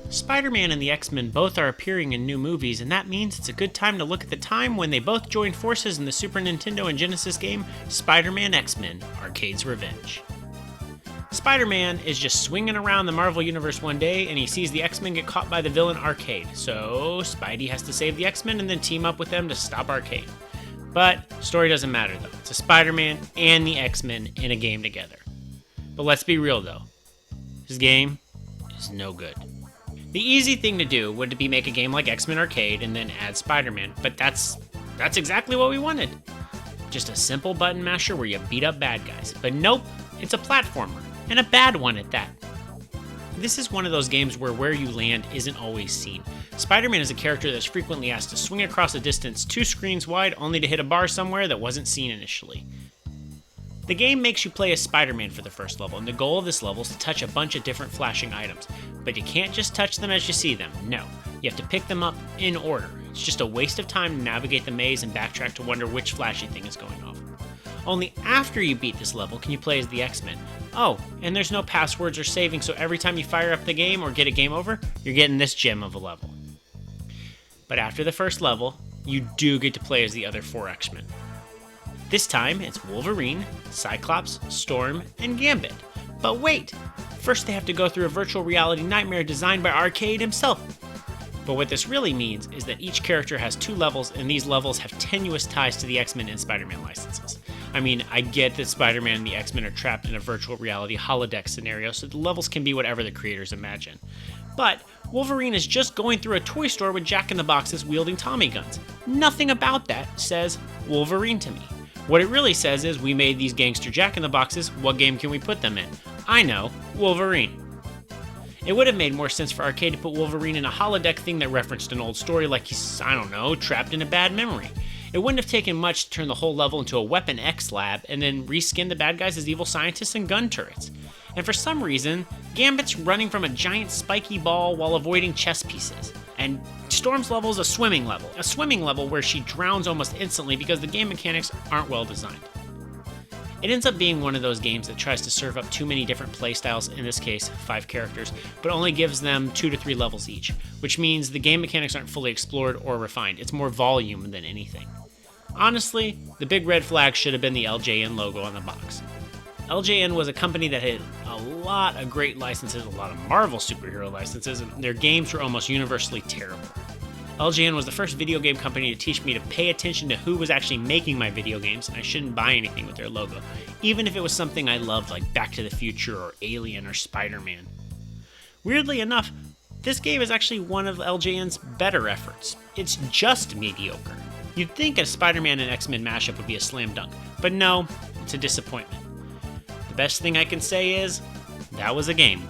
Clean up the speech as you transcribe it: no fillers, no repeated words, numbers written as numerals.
Spider-Man and the X-Men both are appearing in new movies, and that means it's a good time to look at the time when they both joined forces in the Super Nintendo and Genesis game Spider-Man X-Men: Arcade's Revenge. Spider-Man is just swinging around the Marvel Universe one day, and he sees the X-Men get caught by the villain Arcade, so Spidey has to save the X-Men and then team up with them to stop Arcade. But story doesn't matter though, it's a Spider-Man and the X-Men in a game together. But let's be real though, this game is no good. The easy thing to do would be make a game like X-Men Arcade and then add Spider-Man, but that's exactly what we wanted. Just a simple button masher where you beat up bad guys. But nope, it's a platformer, and a bad one at that. This is one of those games where you land isn't always seen. Spider-Man is a character that's frequently asked to swing across a distance 2 screens wide only to hit a bar somewhere that wasn't seen initially. The game makes you play as Spider-Man for the first level, and the goal of this level is to touch a bunch of different flashing items. But you can't just touch them as you see them, no. You have to pick them up in order. It's just a waste of time to navigate the maze and backtrack to wonder which flashy thing is going off. Only after you beat this level can you play as the X-Men. Oh, and there's no passwords or saving, so every time you fire up the game or get a game over, you're getting this gem of a level. But after the first level, you do get to play as the other 4 X-Men. This time, it's Wolverine, Cyclops, Storm, and Gambit. But wait! First they have to go through a virtual reality nightmare designed by Arcade himself. But what this really means is that each character has 2 levels, and these levels have tenuous ties to the X-Men and Spider-Man licenses. I mean, I get that Spider-Man and the X-Men are trapped in a virtual reality holodeck scenario, so the levels can be whatever the creators imagine. But Wolverine is just going through a toy store with Jack-in-the-Boxes wielding Tommy guns. Nothing about that says Wolverine to me. What it really says is, we made these gangster Jack-in-the-Boxes, what game can we put them in? I know, Wolverine. It would have made more sense for Arcade to put Wolverine in a holodeck thing that referenced an old story like he's, I don't know, trapped in a bad memory. It wouldn't have taken much to turn the whole level into a Weapon X lab and then reskin the bad guys as evil scientists and gun turrets. And for some reason, Gambit's running from a giant spiky ball while avoiding chess pieces. And Storm's level is a swimming level where she drowns almost instantly because the game mechanics aren't well designed. It ends up being one of those games that tries to serve up too many different playstyles, in this case 5 characters, but only gives them 2 to 3 levels each, which means the game mechanics aren't fully explored or refined. It's more volume than anything. Honestly, the big red flag should have been the LJN logo on the box. LJN was a company that had a lot of great licenses, a lot of Marvel superhero licenses, and their games were almost universally terrible. LJN was the first video game company to teach me to pay attention to who was actually making my video games, and I shouldn't buy anything with their logo, even if it was something I loved like Back to the Future or Alien or Spider-Man. Weirdly enough, this game is actually one of LJN's better efforts. It's just mediocre. You'd think a Spider-Man and X-Men mashup would be a slam dunk, but no, it's a disappointment. The best thing I can say is, that was a game.